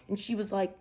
And she was like,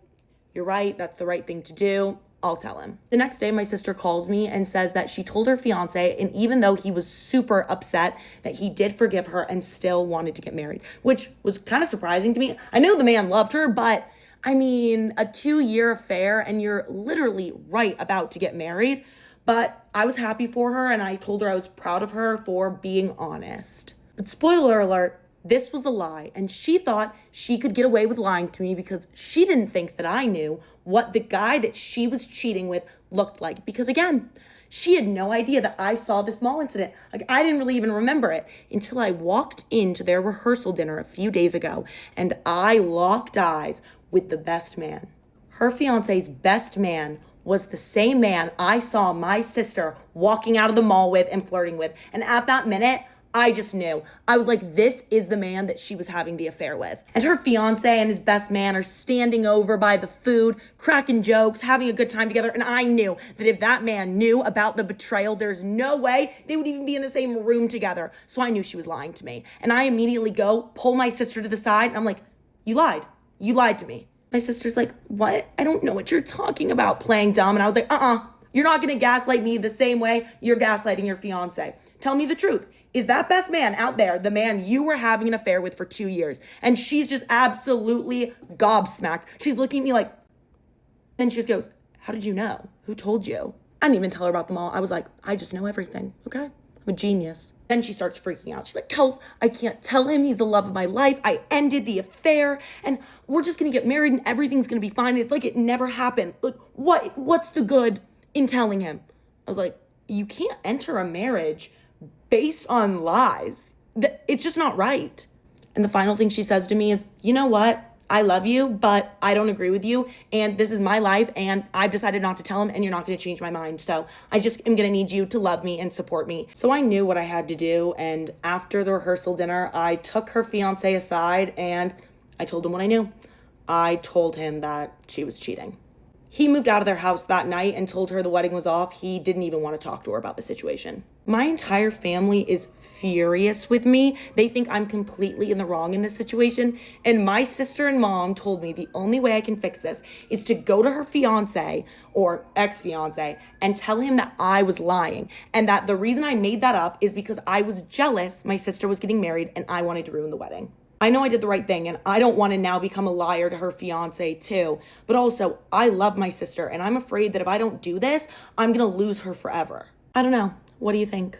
you're right, that's the right thing to do. I'll tell him. The next day, my sister calls me and says that she told her fiance, and even though he was super upset, that he did forgive her and still wanted to get married, which was kind of surprising to me. I knew the man loved her, but I mean, a 2-year affair and you're literally right about to get married. But I was happy for her and I told her I was proud of her for being honest. But spoiler alert, this was a lie, and she thought she could get away with lying to me because she didn't think that I knew what the guy that she was cheating with looked like. Because again, she had no idea that I saw this mall incident. Like, I didn't really even remember it until I walked into their rehearsal dinner a few days ago, and I locked eyes with the best man. Her fiance's best man was the same man I saw my sister walking out of the mall with and flirting with. And at that minute, I just knew. I was like, this is the man that she was having the affair with. And her fiance and his best man are standing over by the food, cracking jokes, having a good time together. And I knew that if that man knew about the betrayal, there's no way they would even be in the same room together. So I knew she was lying to me. And I immediately go pull my sister to the side. And I'm like, you lied. You lied to me. My sister's like, what? I don't know what you're talking about, playing dumb. And I was like, you're not going to gaslight me the same way you're gaslighting your fiance. Tell me the truth. Is that best man out there the man you were having an affair with for 2 years? And she's just absolutely gobsmacked. She's looking at me like, then she just goes, how did you know? Who told you? I didn't even tell her about them all. I was like, I just know everything, okay? I'm a genius. Then she starts freaking out. She's like, Kels, I can't tell him. He's the love of my life. I ended the affair and we're just going to get married and everything's going to be fine. It's like it never happened. Like, what's the good in telling him? I was like, you can't enter a marriage based on lies. It's just not right. And the final thing she says to me is, you know what? I love you, but I don't agree with you. And this is my life. And I've decided not to tell him and you're not going to change my mind. So I just am going to need you to love me and support me. So I knew what I had to do. And after the rehearsal dinner, I took her fiance aside and I told him what I knew. I told him that she was cheating. He moved out of their house that night and told her the wedding was off. He didn't even want to talk to her about the situation. My entire family is furious with me. They think I'm completely in the wrong in this situation. And my sister and mom told me the only way I can fix this is to go to her fiance or ex-fiance and tell him that I was lying. And that the reason I made that up is because I was jealous my sister was getting married and I wanted to ruin the wedding. I know I did the right thing and I don't want to now become a liar to her fiance too. But also, I love my sister and I'm afraid that if I don't do this, I'm going to lose her forever. I don't know. What do you think?